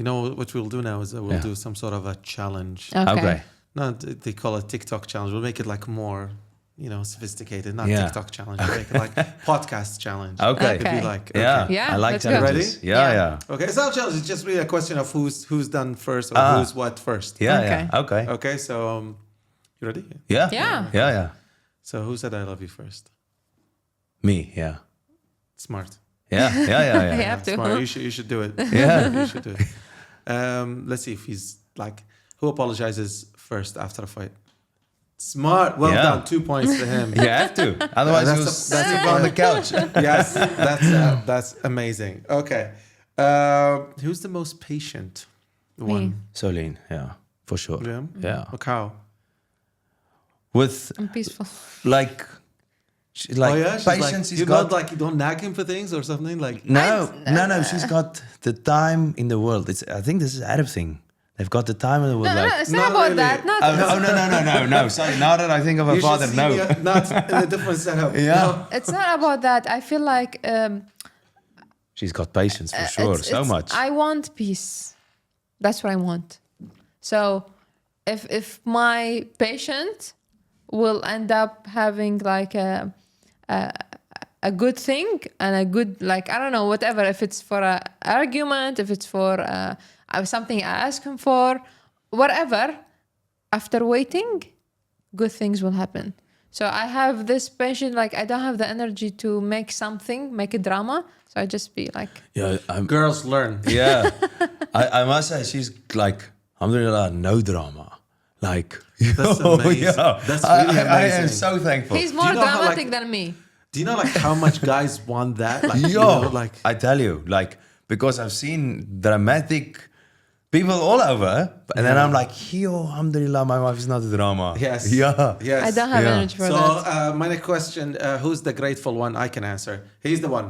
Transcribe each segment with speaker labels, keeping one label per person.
Speaker 1: You know what we'll do now is we'll do some sort of a challenge.
Speaker 2: Okay.
Speaker 1: No, they call it TikTok challenge. We'll make it like more, sophisticated. Not TikTok challenge. We'll make it like podcast challenge.
Speaker 2: Okay.
Speaker 1: It'd be like,
Speaker 2: Yeah.
Speaker 1: okay.
Speaker 2: I like
Speaker 3: let's go.
Speaker 2: challenges.
Speaker 1: Ready?
Speaker 2: Yeah.
Speaker 1: Okay, it's not a challenge. It's just really a question of who's done first or who's what first.
Speaker 2: Yeah. Okay.
Speaker 1: Okay, so you ready?
Speaker 2: Yeah.
Speaker 1: So who said I love you first?
Speaker 2: Me. Yeah.
Speaker 1: Smart.
Speaker 2: Yeah.
Speaker 3: You have to.
Speaker 1: Smart. You should do it.
Speaker 2: Yeah.
Speaker 1: You should do it. Let's see if he's like, who apologizes first after a fight? Smart. Well done. 2 points to him.
Speaker 2: You have to. Otherwise, you'll sleep on the couch.
Speaker 1: Yes, that's amazing. Okay. Who's the most patient one?
Speaker 2: Soleen. Yeah. For sure. Yeah.
Speaker 1: Look how.
Speaker 2: With
Speaker 3: I'm peaceful.
Speaker 2: like
Speaker 1: She's
Speaker 2: patience.
Speaker 1: like,
Speaker 2: She's
Speaker 1: you
Speaker 2: got
Speaker 1: don't you don't nag him for things or something like.
Speaker 2: no. She's got the time in the world. I think this is Arab thing. They've got the time in the world.
Speaker 3: No, it's not about
Speaker 1: really.
Speaker 3: that. Not
Speaker 2: No. Sorry, now that I think of her
Speaker 1: You
Speaker 2: father,
Speaker 1: should see
Speaker 2: no.
Speaker 1: me, not in a different setup.
Speaker 2: Yeah.
Speaker 3: It's not about that. I feel like
Speaker 2: She's got patience for sure. So much.
Speaker 3: I want peace. That's what I want. So if my patient will end up having like a good thing and a good, like, I don't know, whatever, if it's for an argument, if it's for something I ask him for, whatever, after waiting, good things will happen. So I have this patient, like, I don't have the energy to make a drama. So I just be like...
Speaker 2: Yeah,
Speaker 1: Girls learn.
Speaker 2: Yeah. I must say, she's like, alhamdulillah, no drama. Like,
Speaker 1: That's amazing.
Speaker 2: Yeah.
Speaker 1: That's really amazing.
Speaker 2: I am so thankful.
Speaker 3: He's more
Speaker 1: you know how,
Speaker 3: dramatic
Speaker 1: like-
Speaker 3: than me.
Speaker 1: Do you know like how much guys want that? Like, like
Speaker 2: I tell you, like, because I've seen dramatic people all over, and then I'm like, yo, alhamdulillah, my wife is not a drama.
Speaker 1: Yes.
Speaker 2: Yeah.
Speaker 1: Yes.
Speaker 3: I don't have energy for
Speaker 1: So
Speaker 3: that.
Speaker 1: my next question: who's the grateful one? I can answer. He's the one.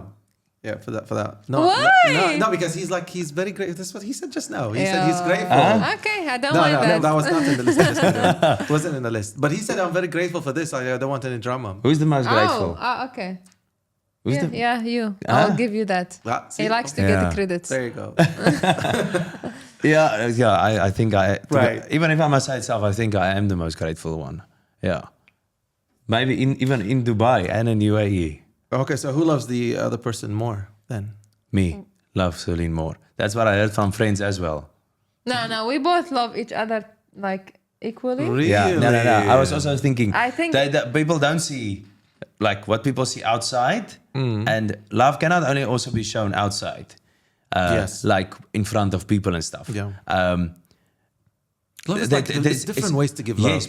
Speaker 1: Yeah, for that. No,
Speaker 3: Why?
Speaker 1: No, because he's very grateful. That's what he said just now. He
Speaker 3: Yeah.
Speaker 1: said he's grateful.
Speaker 3: Okay, I don't
Speaker 1: No,
Speaker 3: mind that.
Speaker 1: that was not in the list. It wasn't in the list. But he said, I'm very grateful for this. I don't want any drama.
Speaker 2: Who's the most grateful?
Speaker 3: Okay.
Speaker 2: Who's
Speaker 3: You.
Speaker 2: Huh?
Speaker 3: I'll give you that.
Speaker 1: Ah, see?
Speaker 3: He likes to
Speaker 2: Yeah.
Speaker 3: get the credits.
Speaker 1: There you go.
Speaker 2: I think
Speaker 1: Right.
Speaker 2: even if I must say itself, I think I am the most grateful one. Yeah. Maybe even in Dubai and in UAE.
Speaker 1: Okay, so who loves the other person more then?
Speaker 2: Me love Soleen more. That's what I heard from friends as well.
Speaker 3: No, we both love each other like equally.
Speaker 1: Really?
Speaker 2: Yeah, no. I was also thinking
Speaker 3: I think-
Speaker 2: that people don't see like what people see outside, and love cannot only also be shown outside.
Speaker 1: Yes.
Speaker 2: Like in front of people and stuff.
Speaker 1: Yeah. Love is
Speaker 2: There-
Speaker 1: like,
Speaker 2: there's-
Speaker 1: there's different ways to give love.
Speaker 2: Yes,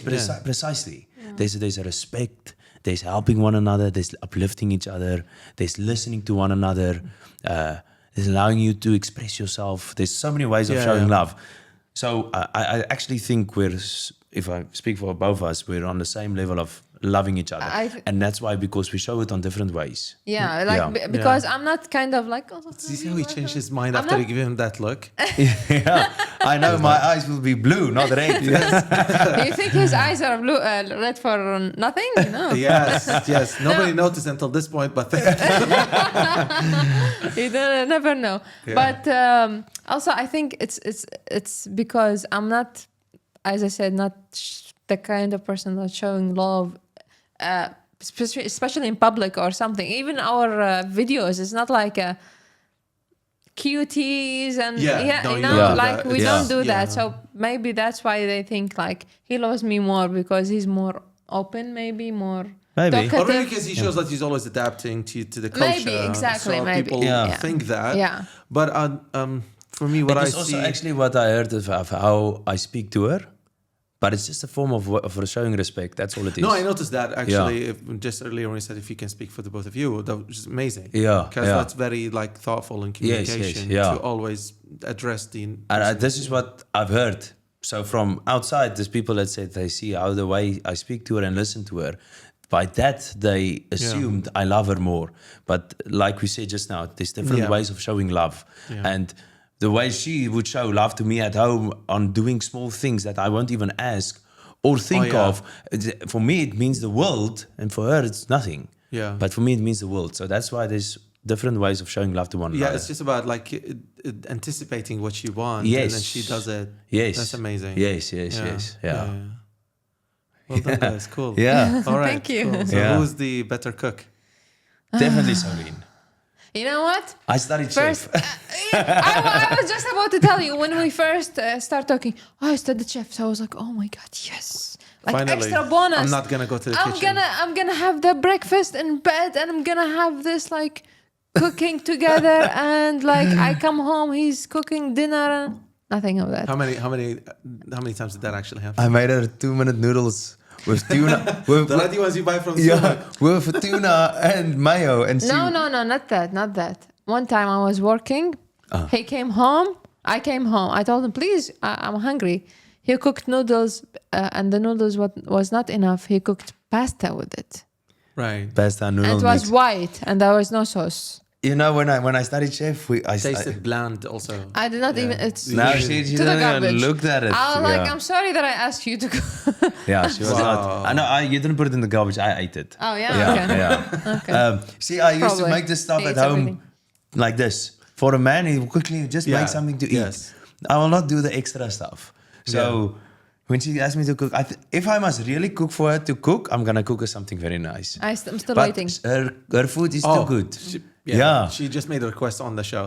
Speaker 2: precisely. There's a respect. There's helping one another. There's uplifting each other. There's listening to one another. There's allowing you to express yourself. There's so many ways of showing love. So I actually think if I speak for both of us, we're on the same level of loving each other. And that's why, because we show it on different ways.
Speaker 3: Yeah, like because I'm not kind of like. Oh,
Speaker 1: Do you see how he changed his mind after you give him that look?
Speaker 2: Yeah, I know my eyes will be blue, not red.
Speaker 3: Do you think his eyes are blue, red for nothing? No.
Speaker 1: Yes. Nobody noticed until this point, but
Speaker 3: You never know.
Speaker 1: Yeah.
Speaker 3: But also, I think it's because I'm not, as I said, not the kind of person that's showing love, especially in public or something. Even our videos, it's not like cuties and we don't do that. So maybe that's why they think like he loves me more because he's more open, maybe more.
Speaker 2: Maybe.
Speaker 1: or maybe because he shows that he's always adapting to the culture.
Speaker 3: Maybe, exactly,
Speaker 1: So
Speaker 3: maybe.
Speaker 1: people think that.
Speaker 3: Yeah.
Speaker 1: But for me, what I
Speaker 2: It's
Speaker 1: see.
Speaker 2: also actually what I heard of how I speak to her. But it's just a form of showing respect. That's all it is.
Speaker 1: No, I noticed that actually. Just earlier when you said if you can speak for the both of you, that was amazing.
Speaker 2: Yeah,
Speaker 1: because that's very like thoughtful in communication to always address the.
Speaker 2: And this is what I've heard. So from outside, there's people that say they see how the way I speak to her and listen to her. By that, they assumed I love her more. But like we said just now, there's different ways of showing love, and the way she would show love to me at home on doing small things that I won't even ask or think of. For me, it means the world. And for her, it's nothing.
Speaker 1: Yeah.
Speaker 2: But for me, it means the world. So that's why there's different ways of showing love to one
Speaker 1: Yeah,
Speaker 2: another.
Speaker 1: it's just about like anticipating what you want,
Speaker 2: Yes.
Speaker 1: and then she does it.
Speaker 2: Yes.
Speaker 1: That's amazing.
Speaker 2: Yes. Yeah.
Speaker 1: Well done, guys. Cool.
Speaker 2: Yeah.
Speaker 1: All right.
Speaker 3: Thank you.
Speaker 1: Cool. So
Speaker 2: Yeah.
Speaker 1: who's the better cook?
Speaker 2: Definitely Soleen.
Speaker 3: You know what?
Speaker 2: I studied
Speaker 3: First,
Speaker 2: chef.
Speaker 3: I was just about to tell you when we first start talking. I studied chef, so I was like, "Oh my god, yes!" Like
Speaker 1: Finally,
Speaker 3: extra bonus.
Speaker 1: I'm not gonna go to the kitchen.
Speaker 3: I'm gonna have the breakfast in bed, and I'm gonna have this like cooking together, and like I come home, he's cooking dinner, and nothing of that.
Speaker 1: How many times did that actually happen?
Speaker 2: I made her 2-minute noodles with tuna.
Speaker 1: The ready ones you buy from the
Speaker 2: with tuna and mayo and
Speaker 3: No, not that. One time I was working. He came home. I came home. I told him, please, I'm hungry. He cooked noodles, and the noodles was not enough. He cooked pasta with it.
Speaker 1: Right.
Speaker 2: pasta
Speaker 3: And
Speaker 2: noodle
Speaker 3: it was
Speaker 2: mix.
Speaker 3: white, and there was no sauce.
Speaker 2: You know, when I studied chef,
Speaker 1: Tasted bland also.
Speaker 3: I did not
Speaker 1: Yeah.
Speaker 3: even. It's
Speaker 2: No,
Speaker 3: to
Speaker 2: she
Speaker 3: the
Speaker 2: didn't even
Speaker 3: garbage.
Speaker 2: looked at it.
Speaker 3: I was like,
Speaker 2: Yeah.
Speaker 3: I'm sorry that I asked you to go.
Speaker 2: Yeah, she was
Speaker 1: Wow.
Speaker 2: not. I know. You didn't put it in the garbage. I ate it.
Speaker 3: Oh yeah.
Speaker 2: Yeah,
Speaker 3: Okay.
Speaker 2: yeah.
Speaker 3: Okay.
Speaker 2: See, I used to
Speaker 3: Probably.
Speaker 2: make this stuff
Speaker 3: He
Speaker 2: at
Speaker 3: eats
Speaker 2: home
Speaker 3: everything.
Speaker 2: like this. For a man, he will quickly just
Speaker 1: Yeah,
Speaker 2: make something to eat.
Speaker 1: yes.
Speaker 2: I will not do the extra stuff. So when she asked me to cook, if I must really cook for her to cook, I'm gonna cook her something very nice.
Speaker 3: I'm still
Speaker 2: But
Speaker 3: waiting.
Speaker 2: her food is too good. Yeah.
Speaker 1: She just made a request on the show.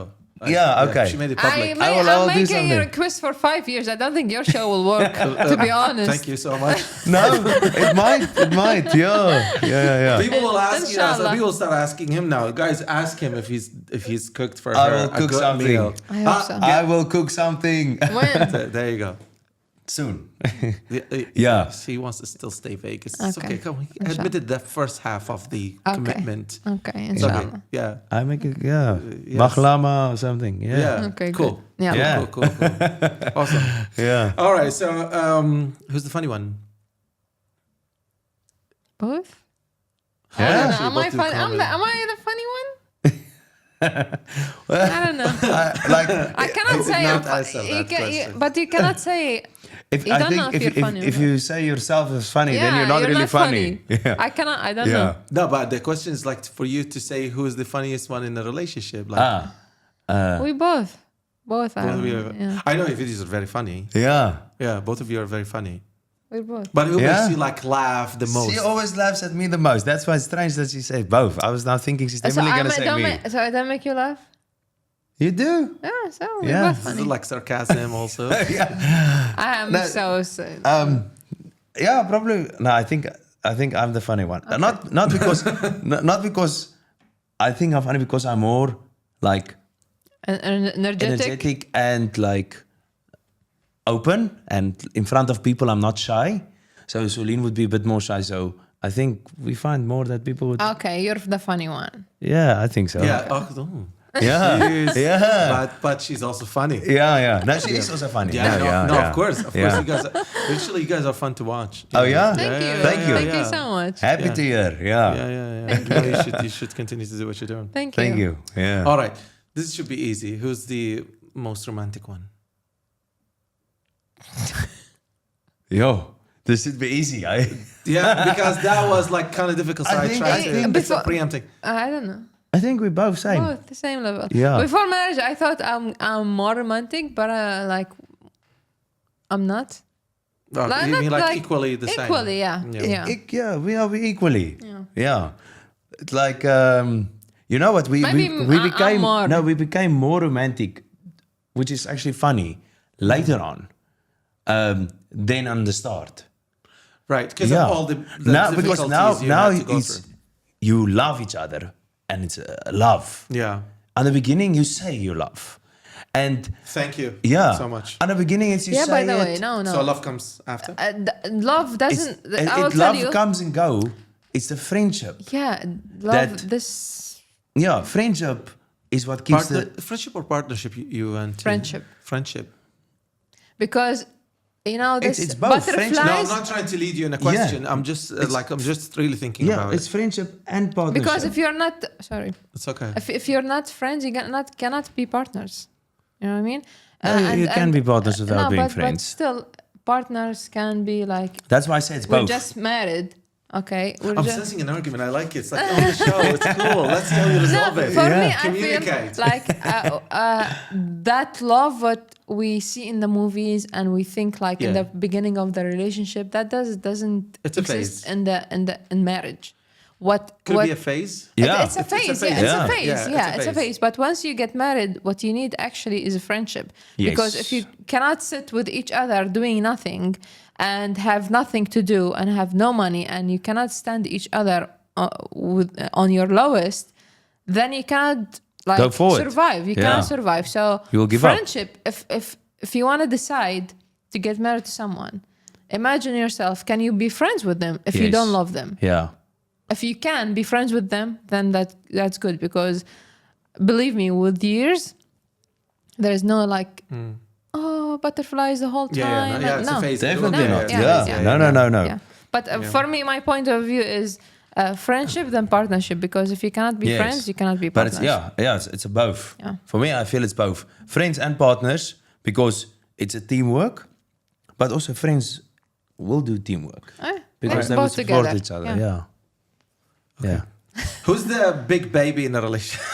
Speaker 2: Yeah, okay.
Speaker 1: She made it public.
Speaker 2: I will
Speaker 3: I'm
Speaker 2: do
Speaker 3: making a
Speaker 2: something.
Speaker 3: request for 5 years. I don't think your show will work, to be honest.
Speaker 1: Thank you so much.
Speaker 2: No, it might. Yeah.
Speaker 1: People will ask you.
Speaker 3: Inshallah.
Speaker 1: People will start asking him now. Guys, ask him if he's cooked for
Speaker 2: I
Speaker 1: her
Speaker 2: will
Speaker 1: a
Speaker 2: cook
Speaker 1: good
Speaker 2: something.
Speaker 1: meal.
Speaker 3: I hope so.
Speaker 2: I will cook something
Speaker 3: When?
Speaker 1: There you go.
Speaker 2: soon.
Speaker 1: Yeah. She wants to still stay Vegas. It's
Speaker 3: Okay.
Speaker 1: okay. Come on. He
Speaker 3: Inshallah.
Speaker 1: admitted the first half of the
Speaker 3: Okay.
Speaker 1: commitment.
Speaker 3: Okay,
Speaker 1: It's okay.
Speaker 3: inshallah.
Speaker 1: Yeah.
Speaker 2: I make it. Yeah,
Speaker 1: yes.
Speaker 2: Baklava or something. Yeah.
Speaker 1: Yeah.
Speaker 3: Okay,
Speaker 1: Cool.
Speaker 3: good. Yeah.
Speaker 2: Yeah.
Speaker 1: Cool. Awesome.
Speaker 2: Yeah.
Speaker 1: All right. So, who's the funny one?
Speaker 3: Both?
Speaker 2: Yeah.
Speaker 3: I don't know.
Speaker 1: Actually,
Speaker 3: Am I
Speaker 1: both do
Speaker 3: funny?
Speaker 1: comedy.
Speaker 3: Am I the funny one? I don't know.
Speaker 2: Like
Speaker 3: I cannot
Speaker 1: did
Speaker 3: say.
Speaker 1: not
Speaker 3: I'm
Speaker 1: answer that question.
Speaker 3: but you cannot say.
Speaker 2: if
Speaker 3: You
Speaker 2: I
Speaker 3: don't
Speaker 2: think
Speaker 3: know if you're funny or
Speaker 2: if
Speaker 3: not.
Speaker 2: you say yourself as funny,
Speaker 3: Yeah,
Speaker 2: then you're not really funny. Yeah.
Speaker 3: I cannot. I don't
Speaker 2: Yeah.
Speaker 3: know.
Speaker 1: No, but the question is like for you to say who is the funniest one in the relationship. Like,
Speaker 3: We both. Both are.
Speaker 1: both of you are-
Speaker 3: Yeah.
Speaker 1: I know your videos are very funny.
Speaker 2: Yeah.
Speaker 1: Yeah, both of you are very funny.
Speaker 3: We're both.
Speaker 1: But who
Speaker 2: Yeah.
Speaker 1: makes you like laugh the most?
Speaker 2: She always laughs at me the most. That's why it's strange that she said both. I was now thinking she's definitely gonna say me.
Speaker 3: So I don't make you laugh.
Speaker 2: You do?
Speaker 3: Yeah. So we're
Speaker 2: Yeah.
Speaker 3: both
Speaker 1: Is
Speaker 3: funny.
Speaker 1: it like sarcasm also?
Speaker 3: I am
Speaker 2: No,
Speaker 3: so.
Speaker 2: Yeah, probably. No, I think I'm the funny one. Not because not because I think I'm funny because I'm more like energetic and like open, and in front of people I'm not shy. So Soleen would be a bit more shy. So I think we find more that people would.
Speaker 3: Okay, you're the funny one.
Speaker 2: Yeah, I think so.
Speaker 1: Yeah.
Speaker 2: Yeah.
Speaker 1: Yes.
Speaker 2: Yeah.
Speaker 1: But she's also funny.
Speaker 2: Yeah. No, she is also funny.
Speaker 1: Yeah,
Speaker 2: Yeah.
Speaker 1: of course.
Speaker 2: Yeah.
Speaker 1: You guys are fun to watch.
Speaker 2: Oh, yeah?
Speaker 3: Thank you.
Speaker 2: Thank you.
Speaker 3: Thank you so much.
Speaker 2: Happy
Speaker 1: Yeah.
Speaker 2: to hear. Yeah.
Speaker 1: Yeah. You should continue to do what you're doing.
Speaker 3: Thank you.
Speaker 2: Thank you. Yeah.
Speaker 1: All right. This should be easy. Who's the most romantic one?
Speaker 2: Yo, this should be easy.
Speaker 1: Yeah, because that was like kind of difficult. So
Speaker 2: I
Speaker 1: I
Speaker 2: think-
Speaker 1: tried
Speaker 2: I
Speaker 1: to.
Speaker 2: think
Speaker 1: It's
Speaker 3: before-
Speaker 1: preempting.
Speaker 3: I don't know.
Speaker 2: I think we both same.
Speaker 3: Both the same level.
Speaker 2: Yeah.
Speaker 3: Before marriage, I thought I'm more romantic, but like I'm not.
Speaker 1: Oh,
Speaker 3: Like,
Speaker 1: you
Speaker 3: not
Speaker 1: mean like
Speaker 3: like
Speaker 1: equally the same?
Speaker 3: Equally, yeah.
Speaker 1: Yeah.
Speaker 3: Yeah.
Speaker 2: We are equally.
Speaker 3: Yeah.
Speaker 2: Yeah. It's like you know what we
Speaker 3: Maybe
Speaker 2: we
Speaker 3: I'm
Speaker 2: became
Speaker 3: more.
Speaker 2: no, we became more romantic, which is actually funny later on than on the start.
Speaker 1: Right, because
Speaker 2: Yeah.
Speaker 1: of all the
Speaker 2: Now because
Speaker 1: difficulties you
Speaker 2: now
Speaker 1: had to go
Speaker 2: it's
Speaker 1: through.
Speaker 2: you love each other and it's love.
Speaker 1: Yeah.
Speaker 2: At the beginning you say you love. And
Speaker 1: Thank you.
Speaker 2: yeah,
Speaker 1: So much.
Speaker 2: At the beginning it's you
Speaker 3: Yeah,
Speaker 2: say
Speaker 3: by the way,
Speaker 2: it.
Speaker 3: no.
Speaker 1: So love comes after.
Speaker 3: Love doesn't.
Speaker 2: It's-
Speaker 3: I will
Speaker 2: it
Speaker 3: tell
Speaker 2: love
Speaker 3: you.
Speaker 2: comes and go. It's the friendship.
Speaker 3: Yeah, love.
Speaker 2: that-
Speaker 3: This
Speaker 2: Yeah, friendship is what keeps
Speaker 1: Friendship or partnership? You went to?
Speaker 3: Friendship.
Speaker 1: Friendship.
Speaker 3: because you know this
Speaker 2: It's both. Friendship-
Speaker 1: No, I'm
Speaker 3: butterflies.
Speaker 1: not trying to lead you in a question. I'm just I'm just really thinking
Speaker 2: yeah,
Speaker 1: about
Speaker 2: it's
Speaker 1: it.
Speaker 2: friendship and partnership.
Speaker 3: Because if you're not sorry,
Speaker 1: It's okay.
Speaker 3: if you're not friends, you cannot be partners. You know what I mean?
Speaker 2: You can be partners without being
Speaker 3: but
Speaker 2: friends.
Speaker 3: still, partners can be like
Speaker 2: That's why I say it's
Speaker 3: we're
Speaker 2: both.
Speaker 3: just married. Okay,
Speaker 1: I'm sensing an argument. I like it. It's like on the show. It's cool. Let's how you resolve it.
Speaker 3: For me,
Speaker 1: Communicate.
Speaker 3: I feel like that love what we see in the movies and we think like in the beginning of the relationship that doesn't
Speaker 1: It's a
Speaker 3: exist
Speaker 1: phase.
Speaker 3: in marriage.
Speaker 1: Could it be a phase?
Speaker 2: Yeah.
Speaker 3: It's a phase.
Speaker 1: It's a phase.
Speaker 3: It's a
Speaker 1: Yeah.
Speaker 3: phase.
Speaker 1: Yeah,
Speaker 3: It's a phase. But once you get married, what you need actually is a friendship. Because if you cannot sit with each other doing nothing and have nothing to do and have no money and you cannot stand each other on your lowest, then you cannot like
Speaker 2: Go forward.
Speaker 3: survive. You cannot survive. So
Speaker 2: you will give up.
Speaker 3: friendship, if you want to decide to get married to someone, imagine yourself, can you be friends with them if you don't love them?
Speaker 2: Yeah.
Speaker 3: If you can be friends with them, then that's good, because believe me, with years, there is no like, butterflies the whole time.
Speaker 1: It's a phase.
Speaker 2: Definitely not. No.
Speaker 3: Yeah. But for me, my point of view is friendship then partnership, because if you cannot be friends, you cannot be partners.
Speaker 2: But it's a both.
Speaker 3: Yeah.
Speaker 2: For me, I feel it's both. Friends and partners, because it's a teamwork, but also friends will do teamwork. Because they will
Speaker 3: both
Speaker 2: support
Speaker 3: together.
Speaker 2: each other. Yeah.
Speaker 1: Who's the big baby in a relationship?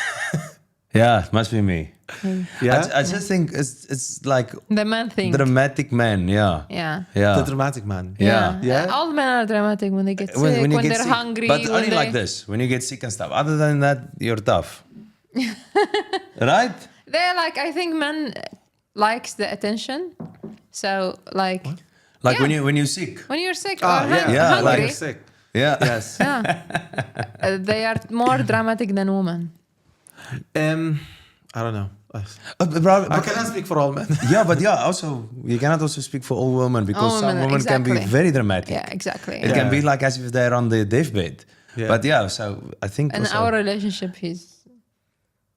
Speaker 2: Yeah, it must be me.
Speaker 1: Yeah.
Speaker 2: I just think it's like
Speaker 3: The man thing.
Speaker 2: dramatic man. Yeah.
Speaker 1: The dramatic man.
Speaker 2: Yeah.
Speaker 3: All men are dramatic when they get sick, when
Speaker 2: you get
Speaker 3: they're
Speaker 2: sick.
Speaker 3: hungry.
Speaker 2: But
Speaker 3: when
Speaker 2: only
Speaker 3: they...
Speaker 2: like this, when you get sick and stuff. Other than that, you're tough. Right?
Speaker 3: They're like, I think men likes the attention. So like...
Speaker 2: What? Like when you're sick.
Speaker 3: When you're sick or
Speaker 2: like
Speaker 3: hungry.
Speaker 1: You're sick.
Speaker 2: Yeah.
Speaker 1: Yes.
Speaker 3: They are more dramatic than women.
Speaker 1: I don't know.
Speaker 2: But
Speaker 1: I cannot speak for all men.
Speaker 2: Also, you cannot also speak for all women, because
Speaker 3: All
Speaker 2: some
Speaker 3: women,
Speaker 2: women can be
Speaker 3: exactly.
Speaker 2: very dramatic.
Speaker 3: Yeah, exactly.
Speaker 2: It can be like as if they're on the deathbed.
Speaker 1: Yeah.
Speaker 2: But so I think
Speaker 3: In
Speaker 2: also,
Speaker 3: our relationship, he's...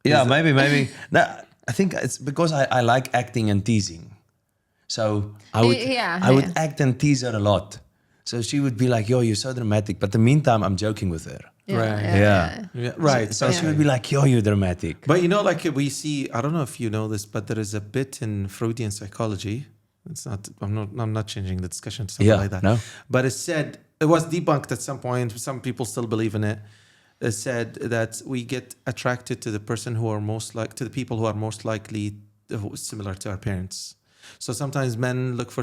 Speaker 2: Yeah, maybe. No, I think it's because I like acting and teasing. So I would act and tease her a lot. So she would be like, yo, you're so dramatic. But in the meantime, I'm joking with her.
Speaker 1: Right.
Speaker 2: So she would be like, yo, you're dramatic.
Speaker 1: But like we see, I don't know if you know this, but there is a bit in Freudian psychology. It's not. I'm not changing the discussion to something like that.
Speaker 2: No.
Speaker 1: But it was debunked at some point. Some people still believe in it. It said that we get attracted to the person who are to the people who are most likely similar to our parents. So sometimes men look for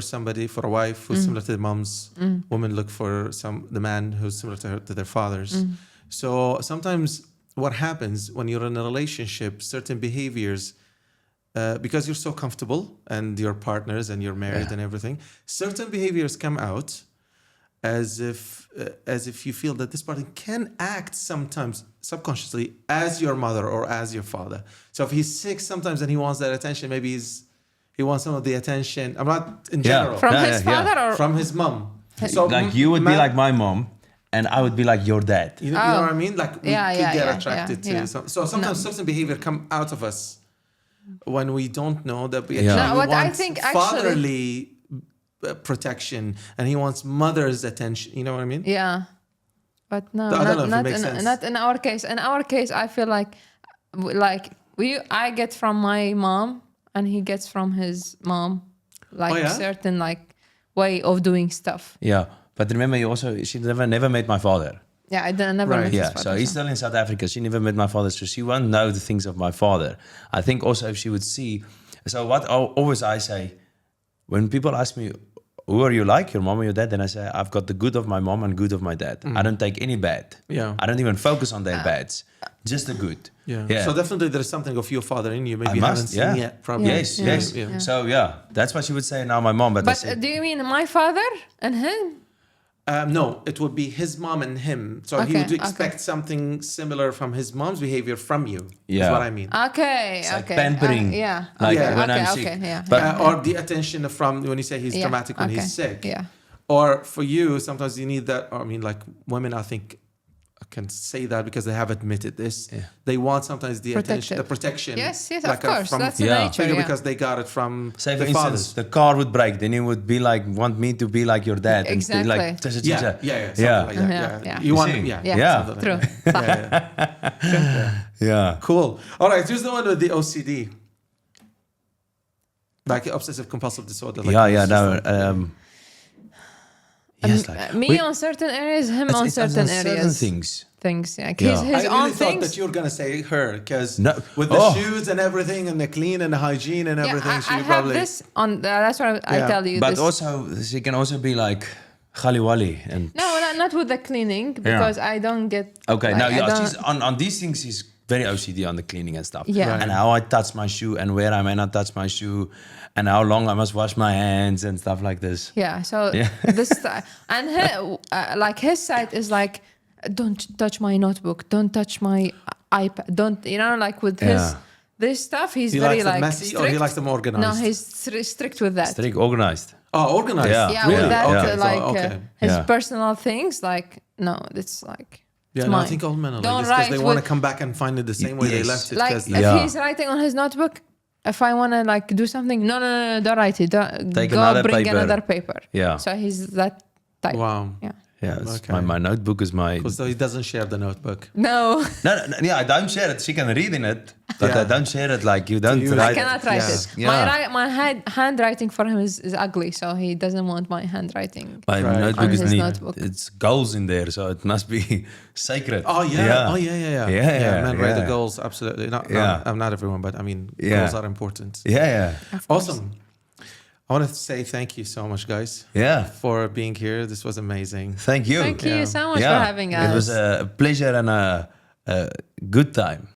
Speaker 1: a wife who's similar to their moms. Women look for the man who's similar to their fathers. So sometimes what happens when you're in a relationship, certain behaviors, because you're so comfortable and you're partners and you're married and everything, certain behaviors come out as if you feel that this person can act sometimes subconsciously as your mother or as your father. So if he's sick sometimes and he wants that attention, maybe he wants some of the attention. I'm not in general.
Speaker 3: From his father or...
Speaker 1: From his mom. So
Speaker 2: like you would be like my mom, and I would be like your dad.
Speaker 1: You know what I mean? Like we could get attracted to. So sometimes certain behavior come out of us when we don't know that we actually want
Speaker 3: I think
Speaker 1: fatherly protection, and he wants mother's attention. You know what I mean?
Speaker 3: Yeah. But no,
Speaker 1: I don't know if it makes sense.
Speaker 3: not in our case. In our case, I feel like I get from my mom and he gets from his mom, certain way of doing stuff.
Speaker 2: Yeah, but remember, she never met my father.
Speaker 3: Yeah, I never met his father.
Speaker 2: So he's still in South Africa. She never met my father, so she won't know the things of my father. I think also if she would see. So what always I say, when people ask me, who are you like, your mom or your dad? Then I say, I've got the good of my mom and good of my dad. I don't take any bad.
Speaker 1: Yeah.
Speaker 2: I don't even focus on their bads. Just the good.
Speaker 1: Yeah. So definitely there's something of your father in you. Maybe you haven't seen yet. Probably.
Speaker 2: Yes. So that's what she would say now, my mom. But
Speaker 3: do you mean my father and him?
Speaker 1: No, it would be his mom and him. So he would expect something similar from his mom's behavior from you. Is what I mean.
Speaker 3: Okay.
Speaker 2: It's like pampering. When I'm sick.
Speaker 1: But or the attention from when you say he's dramatic when he's sick.
Speaker 3: Yeah.
Speaker 1: Or for you, sometimes you need that. I mean, like women, I think I can say that because they have admitted this. Yeah. They want sometimes the attention, the protection.
Speaker 3: Yes, of course. That's the nature.
Speaker 1: Because they got it from
Speaker 2: say, for
Speaker 1: the
Speaker 2: instance,
Speaker 1: fathers.
Speaker 2: the car would break, then you would be like, want me to be like your dad.
Speaker 3: Exactly.
Speaker 2: And be like,
Speaker 1: Yeah. Like that. You want,
Speaker 3: True.
Speaker 2: Yeah.
Speaker 1: Cool. All right. Here's the one with the OCD. Like obsessive compulsive disorder. Like
Speaker 2: Yes, like
Speaker 3: Me on certain areas, him on
Speaker 2: it's
Speaker 3: certain
Speaker 2: certain
Speaker 3: areas.
Speaker 2: things.
Speaker 3: Things, yeah.
Speaker 2: Yeah.
Speaker 3: His
Speaker 1: I really
Speaker 3: own
Speaker 1: thought
Speaker 3: things.
Speaker 1: that you were gonna say her because
Speaker 2: No.
Speaker 1: with the
Speaker 2: Oh.
Speaker 1: shoes and everything and the clean and the hygiene and everything,
Speaker 3: I
Speaker 1: she
Speaker 3: have
Speaker 1: probably.
Speaker 3: this on. That's what I
Speaker 1: Yeah.
Speaker 3: tell you.
Speaker 2: But
Speaker 3: this.
Speaker 2: also, she can also be like khaliwali and.
Speaker 3: No, not with the cleaning because I don't get.
Speaker 2: Okay,
Speaker 3: like,
Speaker 2: now
Speaker 3: I don't-
Speaker 2: she's on these things. She's very OCD on the cleaning and stuff.
Speaker 3: Yeah. Right.
Speaker 2: And how I touch my shoe and where I may not touch my shoe, and how long I must wash my hands and stuff like this.
Speaker 3: Yeah. So
Speaker 2: Yeah.
Speaker 3: this and like his side is like, don't touch my notebook, don't touch my iPad, don't like with his
Speaker 2: Yeah.
Speaker 3: this stuff. He's
Speaker 1: He
Speaker 3: very
Speaker 1: likes them
Speaker 3: like
Speaker 1: messy
Speaker 3: strict.
Speaker 1: or he likes them organized?
Speaker 3: No, he's strict with that.
Speaker 2: Strict, organized.
Speaker 1: Oh, organized.
Speaker 2: Yeah.
Speaker 3: Yeah,
Speaker 1: Really?
Speaker 3: with that
Speaker 1: Okay.
Speaker 3: like
Speaker 1: So, okay.
Speaker 3: his
Speaker 2: Yeah.
Speaker 3: personal things. Like no, it's like.
Speaker 1: Yeah,
Speaker 3: it's
Speaker 1: no, I
Speaker 3: mine.
Speaker 1: think all men are
Speaker 3: Don't
Speaker 1: like this because
Speaker 3: write
Speaker 1: they want to
Speaker 3: with-
Speaker 1: come back and find it the same way they
Speaker 2: Yes.
Speaker 1: left it.
Speaker 3: Like
Speaker 1: 'cause-
Speaker 3: if
Speaker 2: Yeah.
Speaker 3: he's writing on his notebook, if I want to like do something, no, don't write it.
Speaker 2: Take
Speaker 3: Go
Speaker 2: another
Speaker 3: bring
Speaker 2: paper.
Speaker 3: another paper.
Speaker 2: Yeah.
Speaker 3: So he's that type.
Speaker 1: Wow.
Speaker 3: Yeah.
Speaker 2: Yeah, it's
Speaker 1: Okay.
Speaker 2: my notebook is my.
Speaker 1: Because he doesn't share the notebook.
Speaker 3: No,
Speaker 2: No, yeah, I don't share it. She can read in it, but
Speaker 1: Yeah.
Speaker 2: I don't share it like you don't
Speaker 1: you-
Speaker 3: I
Speaker 2: write
Speaker 3: cannot
Speaker 2: it.
Speaker 3: write
Speaker 1: Yeah.
Speaker 3: it.
Speaker 2: Yeah.
Speaker 3: My handwriting for him is ugly, so he doesn't want my handwriting.
Speaker 2: My
Speaker 1: Right.
Speaker 2: notebook
Speaker 3: On
Speaker 2: is
Speaker 3: his
Speaker 2: neat.
Speaker 3: notebook.
Speaker 2: It's goals in there, so it must be sacred.
Speaker 1: Oh yeah. Oh yeah.
Speaker 2: Yeah,
Speaker 1: Men write the
Speaker 2: yeah.
Speaker 1: goals absolutely. Not.
Speaker 2: Yeah.
Speaker 1: I'm not everyone, but I mean,
Speaker 2: Yeah.
Speaker 1: goals are important.
Speaker 2: Yeah.
Speaker 1: Awesome. I want to say thank you so much, guys,
Speaker 2: Yeah.
Speaker 1: for being here. This was amazing.
Speaker 2: Thank you.
Speaker 3: Thank you
Speaker 1: Yeah.
Speaker 3: so much for having us.
Speaker 2: It was a pleasure and a good time.